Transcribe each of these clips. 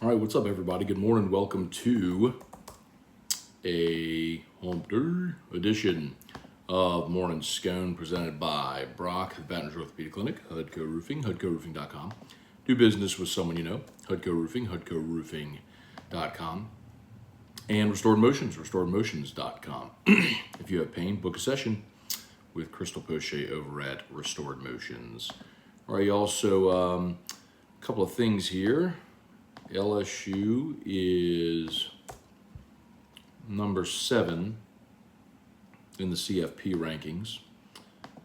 All right, what's up, everybody? Good morning. Welcome to a hump day edition of Morning Scone presented by Brock, the Baton Rouge Orthopedic Clinic, Hudco Roofing, HudcoRoofing.com. Do business with someone you know, Hudco Roofing, HudcoRoofing.com. And Restored Motions, RestoredMotions.com. If you have pain, book a session with Crystal Poche over at Restored Motions. All right, also, a couple of things here. LSU is number 7 in the CFP rankings.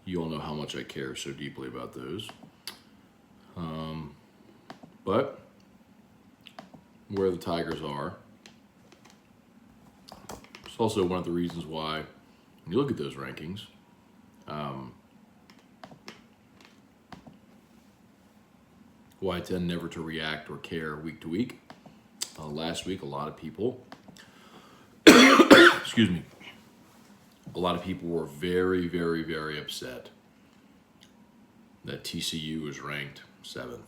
You all know how much I care so deeply about those. But where the Tigers are, it's also one of the reasons why, when you look at those rankings, why I tend never to react or care week to week. Last week, a lot of people, excuse me, a lot of people were very, very, very upset that TCU was ranked 7th.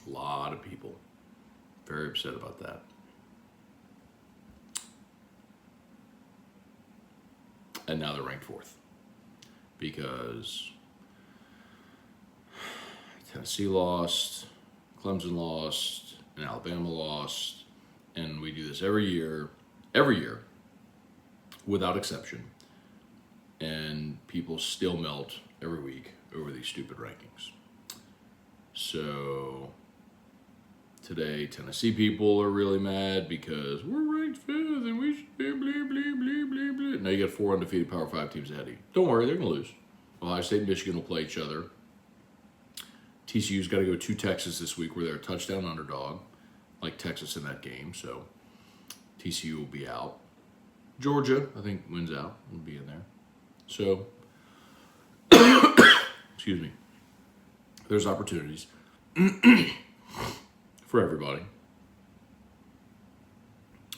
A lot of people very upset about that. And now they're ranked 4th because Tennessee lost, Clemson lost, and Alabama lost, and we do this every year, without exception, and people still melt every week over these stupid rankings. So today, Tennessee people are really mad because we're ranked 5th and we should be blah, blah, blah, blah, blah. Now you got 4 undefeated Power 5 teams ahead of you. Don't worry, they're going to lose. Ohio State and Michigan will play each other. TCU's got to go to Texas this week where they're a touchdown underdog, like Texas in that game, so TCU will be out. Georgia, I think, wins out, will be in there. So, excuse me, there's opportunities for everybody.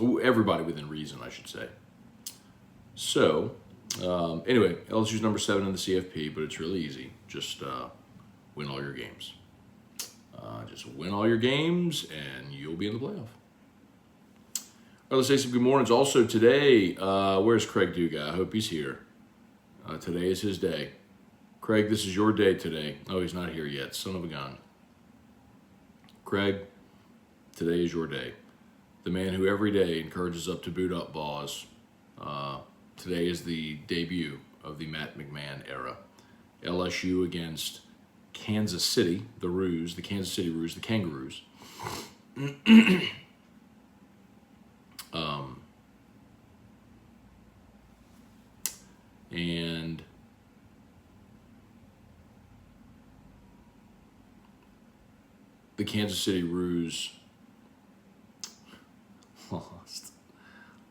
Everybody within reason, I should say. So, anyway, LSU's number 7 in the CFP, but it's really easy. Just win all your games. Just win all your games, and you'll be in the playoff. All right, let's say some good mornings. Also today, where's Craig Duga? I hope he's here. Today is his day. Craig, this is your day today. Oh, he's not here yet. Son of a gun. Craig, today is your day. The man who every day encourages up to boot up Boz. Today is the debut of the Matt McMahon era. LSU against Kansas City, the Kansas City Roos, the Kangaroos. And the Kansas City Roos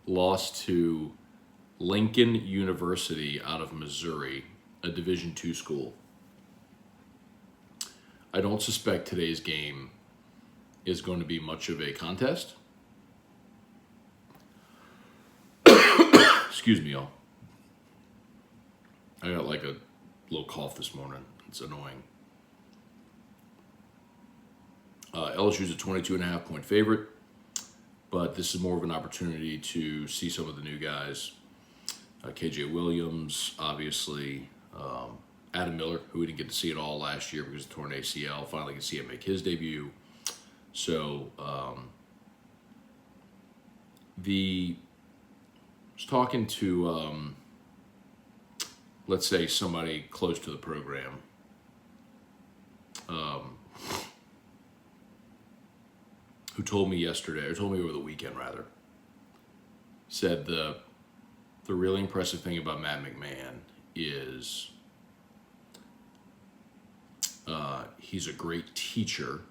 lost to Lincoln University out of Missouri, a Division II school. I don't suspect today's game is going to be much of a contest. Excuse me, y'all. I got like a little cough this morning. It's annoying. LSU's a 22.5 point favorite, but this is more of an opportunity to see some of the new guys. KJ Williams, obviously. Adam Miller, who we didn't get to see at all last year because of torn ACL, finally get to see him make his debut. So, I was talking to, let's say, somebody close to the program. Who told me yesterday, or told me over the weekend rather, said the really impressive thing about Matt McMahon is he's a great teacher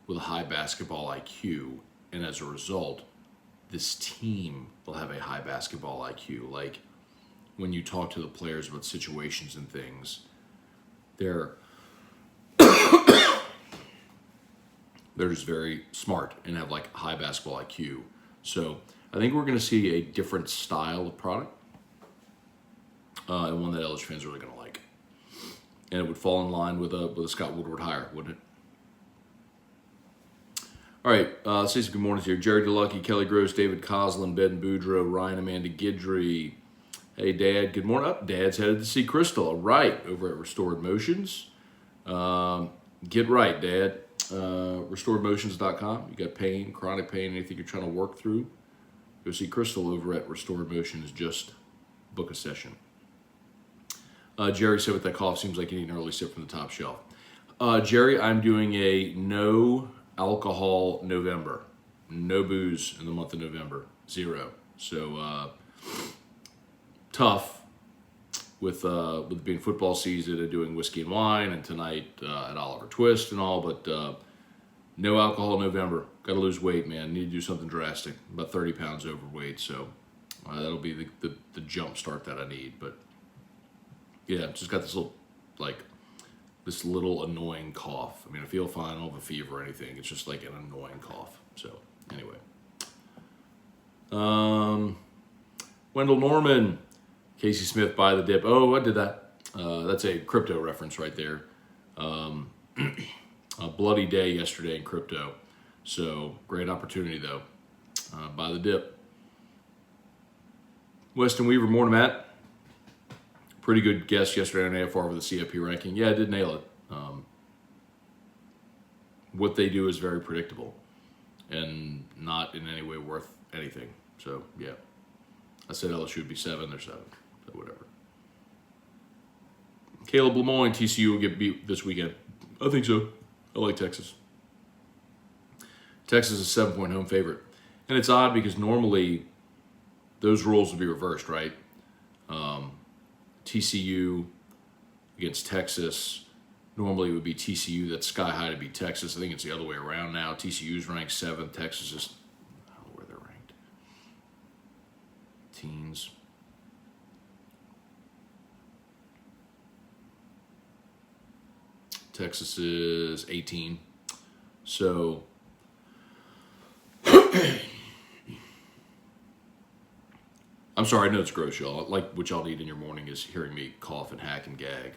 with a high basketball IQ, and as a result, this team will have a high basketball IQ. Like, when you talk to the players about situations and things, they're just very smart and have like high basketball IQ. So I think we're going to see a different style of product, and one that LSU fans are really going to like. And it would fall in line with a Scott Woodward hire, wouldn't it? All right, let's say some good mornings here. Jerry DeLucky, Kelly Gross, David Coslin, Ben Boudreau, Ryan Amanda Guidry. Hey, Dad, good morning. Up, Dad's headed to see Crystal. All right, over at Restored Motions. Get right, Dad. RestoredMotions.com. You got pain, chronic pain, anything you're trying to work through. Go see Crystal over at Restored Motions. Just book a session. Jerry said with that cough, seems like you need an early sip from the top shelf. Jerry, I'm doing a no alcohol November. No booze in the month of November. 0. So tough with being football season and doing whiskey and wine and tonight at Oliver Twist and all, but no alcohol November. Got to lose weight, man. Need to do something drastic. About 30 pounds overweight, so that'll be the jump start that I need. But yeah, just got this little annoying cough. I mean, I feel fine. I don't have a fever or anything. It's just like an annoying cough. So anyway, Wendell Norman, Casey Smith, buy the dip. Oh, I did that. That's a crypto reference right there. A bloody day yesterday in crypto. So great opportunity though. Buy the dip. Weston Weaver, morning, Matt. Pretty good guess yesterday on AFR with the CFP ranking. Yeah, I did nail it. What they do is very predictable and not in any way worth anything. So, yeah. I said LSU would be 7, they're 7. So, whatever. Caleb Lemoyne, TCU will get beat this weekend. I think so. I like Texas. Texas is a 7-point home favorite. And it's odd because normally those roles would be reversed, right? TCU against Texas. Normally it would be TCU that's sky high to beat Texas. I think it's the other way around now. TCU's ranked 7th. Texas is, I don't know where they're ranked. Teens. Texas is 18. So I'm sorry, I know it's gross, y'all. Like what y'all need in your morning is hearing me cough and hack and gag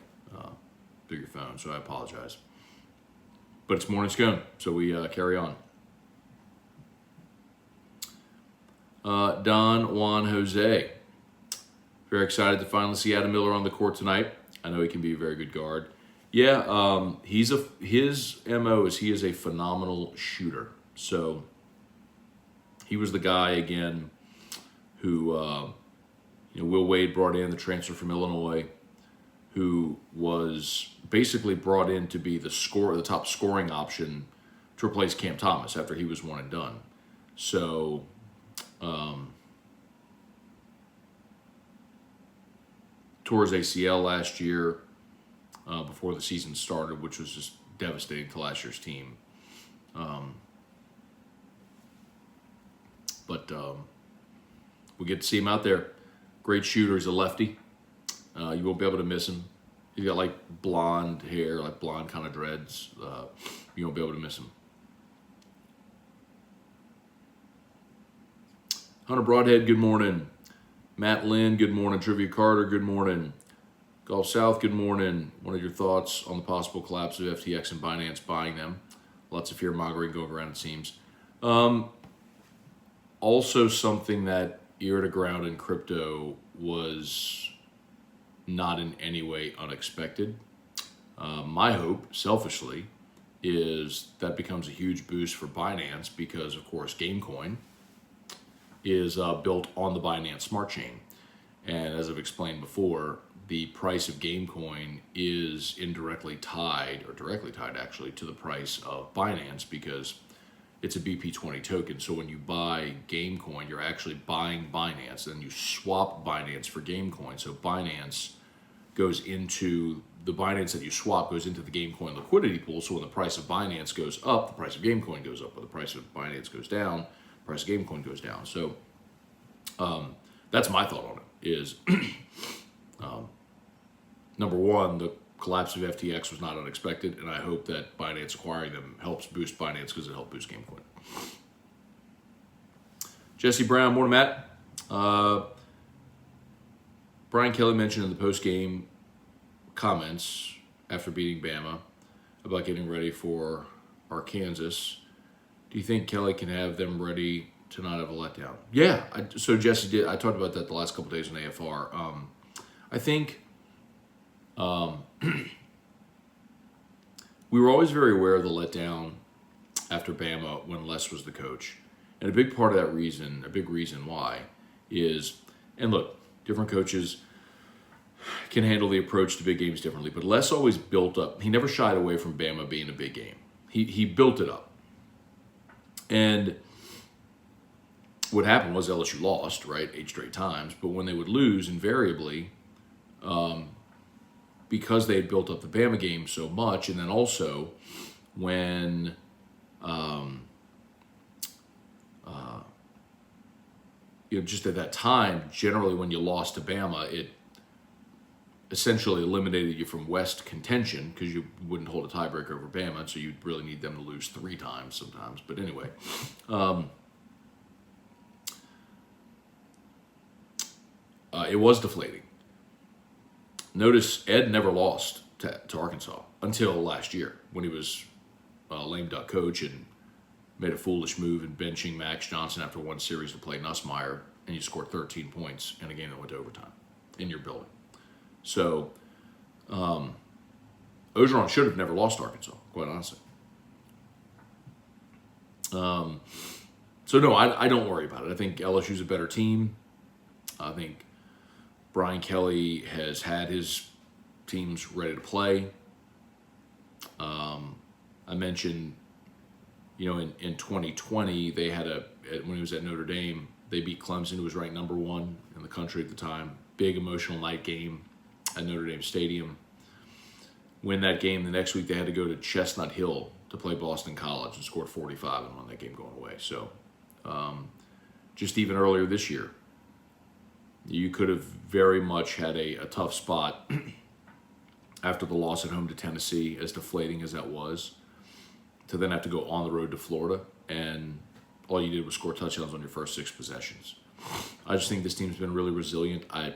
through your phone, so I apologize. But it's morning scone, so we carry on. Don Juan Jose. Very excited to finally see Adam Miller on the court tonight. I know he can be a very good guard. Yeah, his MO is he is a phenomenal shooter. So he was the guy again who Will Wade brought in, the transfer from Illinois, who was basically brought in to be the top scoring option to replace Cam Thomas after he was one and done. So tore his ACL last year before the season started, which was just devastating to last year's team. But we get to see him out there. Great shooter. He's a lefty. You won't be able to miss him. He's got like blonde hair, like blonde kind of dreads. You won't be able to miss him. Hunter Broadhead, good morning. Matt Lynn, good morning. Trivia Carter, good morning. Gulf South, good morning. What are your thoughts on the possible collapse of FTX and Binance buying them? Lots of fear-mongering going around, it seems. Also something that ear to ground in crypto was not in any way unexpected. My hope, selfishly, is that becomes a huge boost for Binance because, of course, Gamecoin is built on the Binance Smart Chain. And as I've explained before, the price of Gamecoin is indirectly tied, or directly tied actually, to the price of Binance because it's a BP20 token. So when you buy Gamecoin, you're actually buying Binance, and then you swap Binance for Gamecoin. So Binance goes into, the Binance that you swap goes into the Gamecoin liquidity pool. So when the price of Binance goes up, the price of Gamecoin goes up. When the price of Binance goes down, the price of Gamecoin goes down. So that's my thought on it, is number one, the collapse of FTX was not unexpected, and I hope that Binance acquiring them helps boost Binance because it helped boost Gamecoin. Jesse Brown, morning, Matt. Brian Kelly mentioned in the post-game comments after beating Bama about getting ready for Arkansas. Do you think Kelly can have them ready to not have a letdown? Yeah. So Jesse did. I talked about that the last couple of days in AFR. I think we were always very aware of the letdown after Bama when Les was the coach. And a big part of that reason, a big reason why, is, and look, different coaches can handle the approach to big games differently, but Les always built up. He never shied away from Bama being a big game. He built it up. And what happened was LSU lost, right, 8 straight times. But when they would lose, invariably, because they had built up the Bama game so much, and then also when just at that time, generally when you lost to Bama, it essentially eliminated you from West contention because you wouldn't hold a tiebreaker over Bama, so you'd really need them to lose 3 times sometimes. But anyway, it was deflating. Notice Ed never lost to Arkansas until last year when he was a lame duck coach and made a foolish move in benching Max Johnson after one series to play Nussmeier, and you scored 13 points in a game that went to overtime in your building. So, Orgeron should have never lost to Arkansas, quite honestly. So, no, I don't worry about it. I think LSU's a better team. I think Brian Kelly has had his teams ready to play. I mentioned, in 2020, they had when he was at Notre Dame, they beat Clemson, who was ranked number 1 in the country at the time. Big emotional night game at Notre Dame Stadium. Win that game. The next week they had to go to Chestnut Hill to play Boston College and scored 45 and won that game going away. So just even earlier this year, you could have very much had a tough spot after the loss at home to Tennessee, as deflating as that was, to then have to go on the road to Florida, and all you did was score touchdowns on your first 6 possessions. I just think this team's been really resilient. I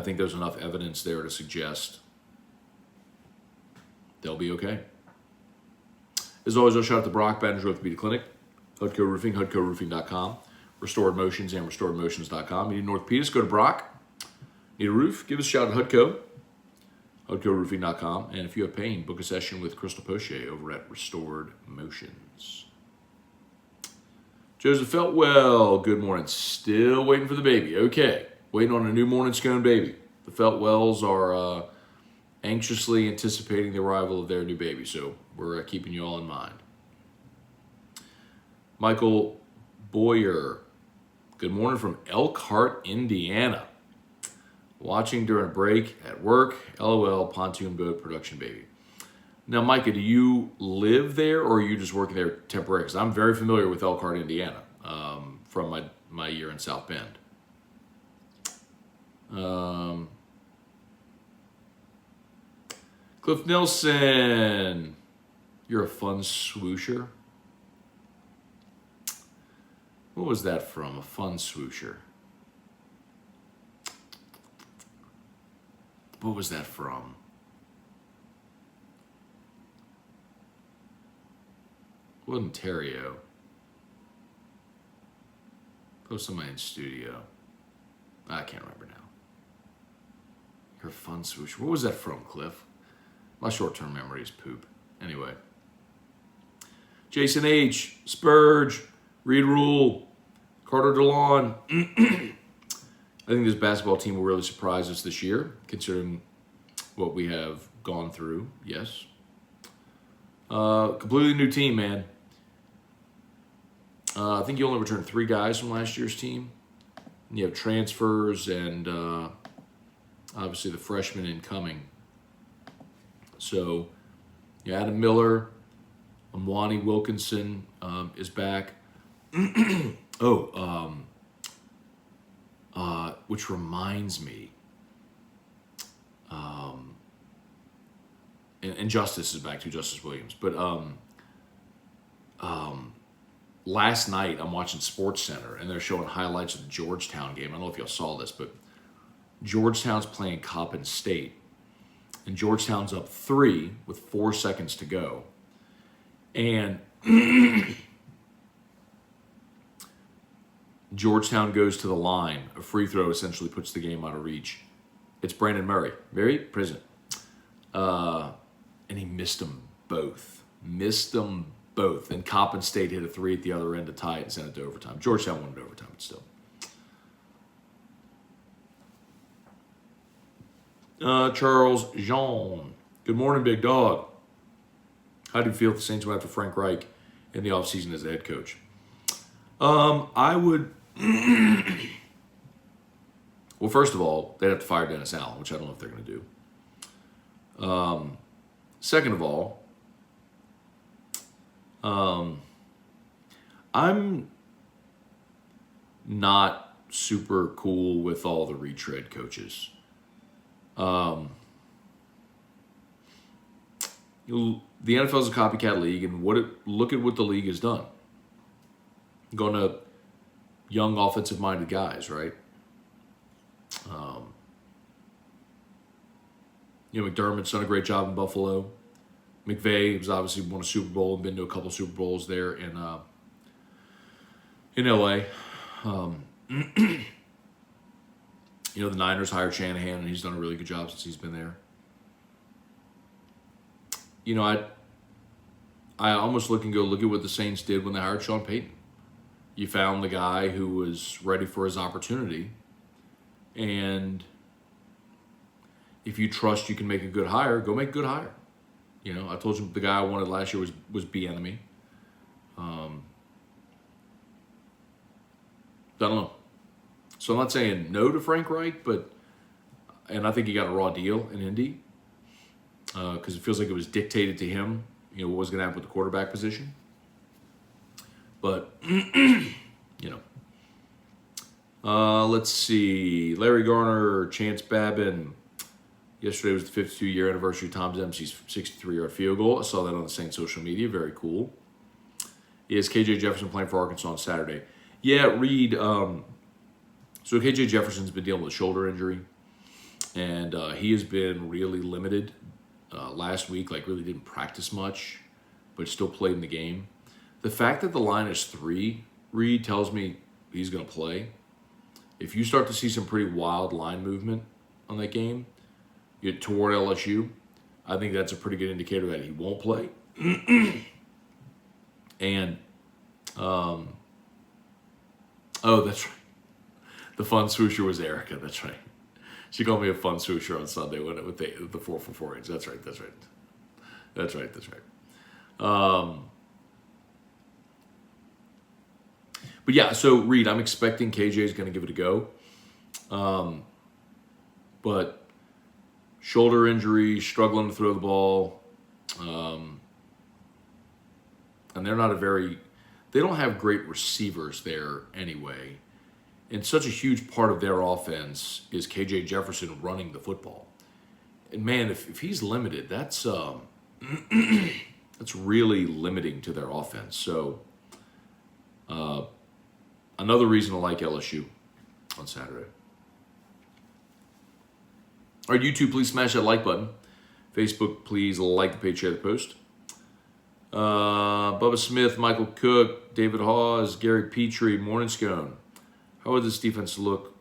think there's enough evidence there to suggest they'll be okay. As always, I'll shout out to Brock, Baton Rouge Orthopedic Clinic, Hudco Roofing, HudcoRoofing.com, Restored Motions, and RestoredMotions.com. You need an orthopedist, go to Brock. Need a roof? Give us a shout at Hudco, HudcoRoofing.com. And if you have pain, book a session with Crystal Poche over at Restored Motions. Joseph Feltwell, good morning. Still waiting for the baby. Okay, waiting on a new morning scone baby. The Feltwells are anxiously anticipating the arrival of their new baby, so we're keeping you all in mind. Michael Boyer, good morning from Elkhart, Indiana. Watching during a break at work. LOL, pontoon boat production baby. Now, Micah, do you live there or are you just working there temporarily? Because I'm very familiar with Elkhart, Indiana, from my year in South Bend. Cliff Nilsson, you're a fun swoosher. What was that from? A fun swoosher. What was that from? It wasn't Terrio. It was somebody in studio. I can't remember now. You're a fun swoosher. What was that from, Cliff? My short-term memory is poop. Anyway. Jason H., Spurge, Reed Rule, Carter DeLon. I think this basketball team will really surprise us this year, considering what we have gone through. Yes. Completely new team, man. I think you only returned 3 guys from last year's team. You have transfers and obviously the freshmen incoming. So, Adam Miller, Amwani Wilkinson is back. Which reminds me, and Justice is back too, Justice Williams. But last night I'm watching Sports Center and they're showing highlights of the Georgetown game. I don't know if y'all saw this, but Georgetown's playing Coppin State, and Georgetown's up 3 with 4 seconds to go. And Georgetown goes to the line. A free throw essentially puts the game out of reach. It's Brandon Murray. Very present. And he missed them both. And Coppin State hit a three at the other end to tie it and send it to overtime. Georgetown won it overtime, but still. Charles Jean. Good morning, big dog. How do you feel if the Saints went after Frank Reich in the offseason as a head coach? I would... Well, first of all, they'd have to fire Dennis Allen, which I don't know if they're going to do. Second of all, I'm not super cool with all the retread coaches. The NFL is a copycat league, and look at what the league has done. Going to young offensive-minded guys, right? McDermott's done a great job in Buffalo. McVay has obviously won a Super Bowl and been to a couple Super Bowls there in LA. The Niners hired Shanahan, and he's done a really good job since he's been there. I almost look at what the Saints did when they hired Sean Payton. You found the guy who was ready for his opportunity, and if you trust you can make a good hire, go make a good hire. I told you the guy I wanted last year was Bieniemy. I don't know. So I'm not saying no to Frank Reich, and I think he got a raw deal in Indy because it feels like it was dictated to him, what was going to happen with the quarterback position. But, let's see. Larry Garner, Chance Babin. Yesterday was the 52-year anniversary of Tom Dempsey's 63-yard field goal. I saw that on the Saints social media. Very cool. Is KJ Jefferson playing for Arkansas on Saturday? Yeah, Reed. So KJ Jefferson's been dealing with a shoulder injury, and he has been really limited. Last week, really didn't practice much, but still played in the game. The fact that the line is 3, Reed, tells me he's going to play. If you start to see some pretty wild line movement on that game, toward LSU, I think that's a pretty good indicator that he won't play. And, that's right. The fun swoosher was Erica. That's right. She called me a fun swoosher on Sunday with the 4 for 4 inch. That's right. But yeah, so Reed, I'm expecting KJ is going to give it a go. But shoulder injury, struggling to throw the ball. And they don't have great receivers there anyway. And such a huge part of their offense is KJ Jefferson running the football. And man, if he's limited, that's that's really limiting to their offense. So another reason to like LSU on Saturday. All right, YouTube, please smash that like button. Facebook, please like the page, share the post. Bubba Smith, Michael Cook, David Hawes, Gary Petrie, Morning Scone. How would this defense look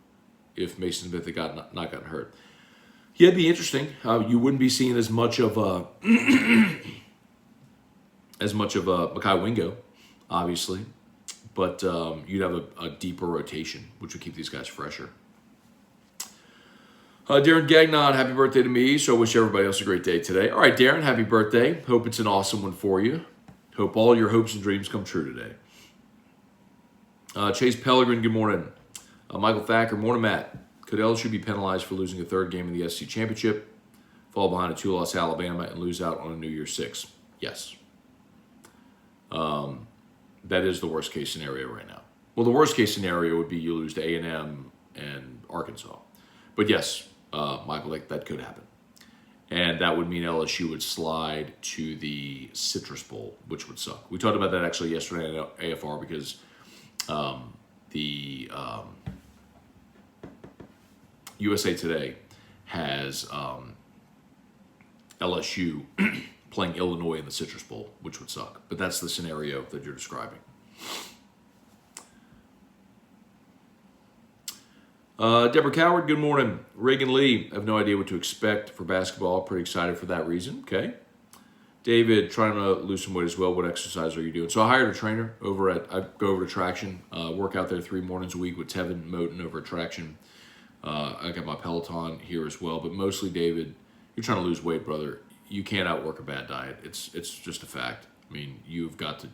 if Mason Smith had not gotten hurt? Yeah, it'd be interesting. You wouldn't be seeing as much of Mekhi Wingo, obviously, but you'd have a deeper rotation, which would keep these guys fresher. Darren Gagnon, happy birthday to me. So I wish everybody else a great day today. All right, Darren, happy birthday. Hope it's an awesome one for you. Hope all your hopes and dreams come true today. Chase Pellegrin, good morning. Michael Thacker, morning, Matt. Could LSU be penalized for losing a third game in the SEC Championship, fall behind a 2-loss Alabama, and lose out on a New Year's Six? Yes. That is the worst case scenario right now. Well, the worst case scenario would be you lose to A&M and Arkansas. But yes, Michael, that could happen. And that would mean LSU would slide to the Citrus Bowl, which would suck. We talked about that actually yesterday at AFR because the USA Today has LSU playing Illinois in the Citrus Bowl, which would suck. But that's the scenario that you're describing. Deborah Coward, good morning. Reagan Lee, I have no idea what to expect for basketball. Pretty excited for that reason. Okay. David, trying to lose some weight as well. What exercise are you doing? So I hired a trainer I go over to Traction, work out there 3 mornings a week with Tevin Moten over at Traction. I got my Peloton here as well. But mostly, David, you're trying to lose weight, brother. You can't outwork a bad diet. It's just a fact. I mean, you got to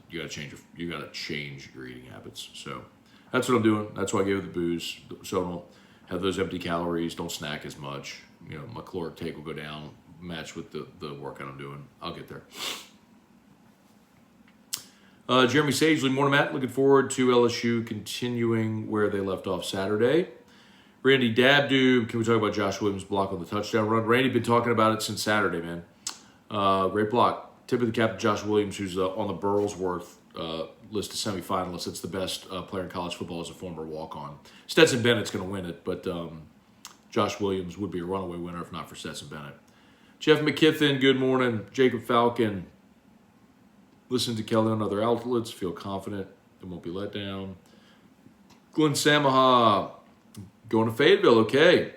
change your eating habits. So that's what I'm doing. That's why I gave it the booze. So I don't have those empty calories. Don't snack as much. You know, my caloric take will go down, match with the workout I'm doing. I'll get there. Jeremy Sagely, morning, Matt. Looking forward to LSU continuing where they left off Saturday. Randy Dabdoob, can we talk about Josh Williams' block on the touchdown run? Randy been talking about it since Saturday, man. Great block. Tip of the cap to Josh Williams, who's on the Burlsworth list of semifinalists. That's the best player in college football as a former walk-on. Stetson Bennett's going to win it, but Josh Williams would be a runaway winner if not for Stetson Bennett. Jeff McKithen, good morning. Jacob Falcon, listen to Kelly on other outlets. Feel confident it won't be let down. Glenn Samaha, going to Fayetteville, okay.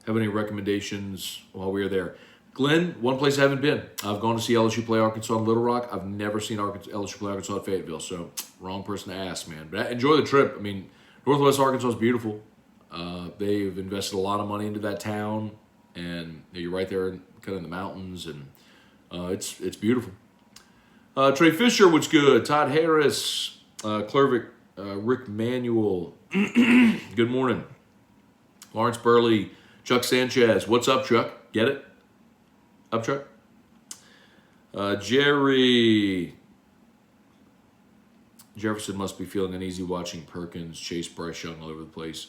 Have any recommendations while we are there? Glenn, one place I haven't been. I've gone to see LSU play Arkansas in Little Rock. I've never seen LSU play Arkansas at Fayetteville, so wrong person to ask, man. But enjoy the trip. I mean, Northwest Arkansas is beautiful. They've invested a lot of money into that town, and you're right there kind of in the mountains, and it's beautiful. Trey Fisher, what's good? Todd Harris, Clervick, Rick Manuel, good morning. Lawrence Burley, Chuck Sanchez, what's up, Chuck? Get it? Up, Chuck? Jerry Jefferson must be feeling uneasy watching Perkins chase Bryce Young all over the place.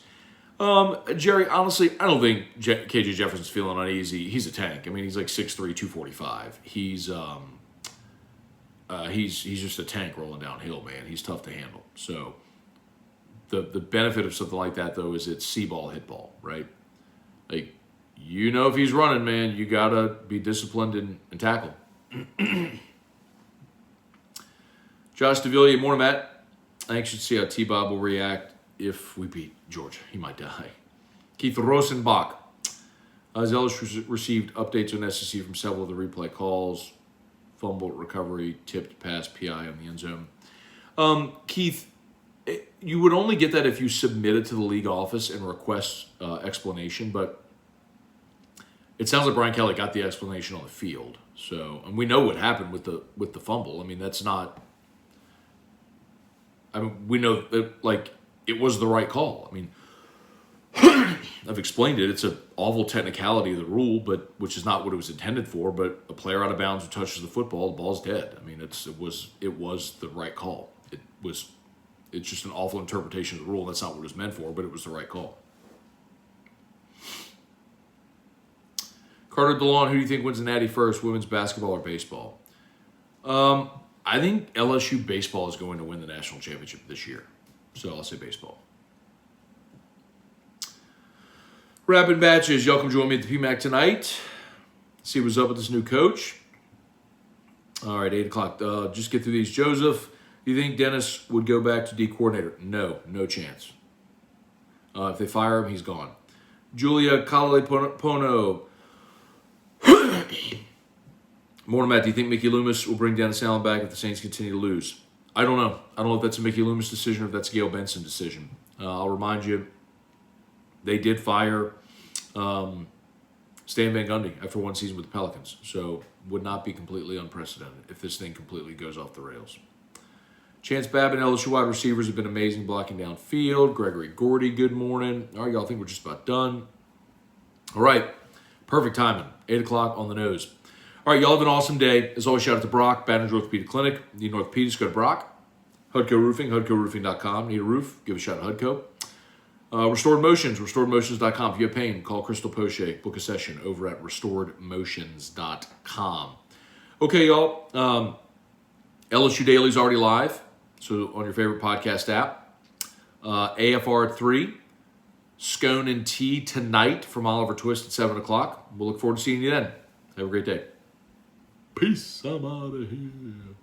Jerry, honestly, I don't think KJ Jefferson's feeling uneasy. He's a tank. I mean, he's like 6'3", 245. He's just a tank rolling downhill, man. He's tough to handle. So the benefit of something like that, though, is it's see-ball, hit ball, right? Like, you know, if he's running, man, you got to be disciplined and tackle. Josh DeVilliers, morning, Matt. Anxious to see how T-Bob will react if we beat Georgia. He might die. Keith Rosenbach. LSU received updates on SEC from several of the replay calls. Fumble recovery, tipped pass, PI on the end zone. Keith, you would only get that if you submit it to the league office and request explanation, but it sounds like Brian Kelly got the explanation on the field. So, and we know what happened with the fumble. I mean, that's not. I mean, we know that like it was the right call. I mean, I've explained it. It's an awful technicality of the rule, but which is not what it was intended for. But a player out of bounds who touches the football, the ball's dead. I mean, it was the right call. It's just an awful interpretation of the rule. That's not what it was meant for, but it was the right call. Carter DeLon, who do you think wins the Natty first, women's basketball or baseball? I think LSU baseball is going to win the national championship this year. So I'll say baseball. Rapid batches. Y'all come join me at the PMAC tonight. See what's up with this new coach. All right, 8 o'clock. Just get through these. Joseph, do you think Dennis would go back to D coordinator? No chance. If they fire him, he's gone. Julia Kalale-Pono. Morning, Matt. Do you think Mickey Loomis will bring Dennis Allen back if the Saints continue to lose? I don't know. I don't know if that's a Mickey Loomis decision or if that's a Gail Benson decision. I'll remind you, they did fire Stan Van Gundy after one season with the Pelicans. So would not be completely unprecedented if this thing completely goes off the rails. Chance Babin, LSU wide receivers have been amazing blocking downfield. Gregory Gordy, good morning. All right, y'all, I think we're just about done. All right, perfect timing. 8 o'clock on the nose. All right, y'all have an awesome day. As always, shout out to Brock, Baton Rouge Orthopedic Clinic. Need an orthopedist, go to Brock. Hudco Roofing, HudcoRoofing.com. Need a roof? Give a shout at Hudco. Restored Motions, RestoredMotions.com. If you have pain, call Crystal Poche. Book a session over at RestoredMotions.com. Okay, y'all. LSU Daily is already live, so on your favorite podcast app. AFR 3, Scone and Tea tonight from Oliver Twist at 7 o'clock. We'll look forward to seeing you then. Have a great day. Peace. I'm out of here.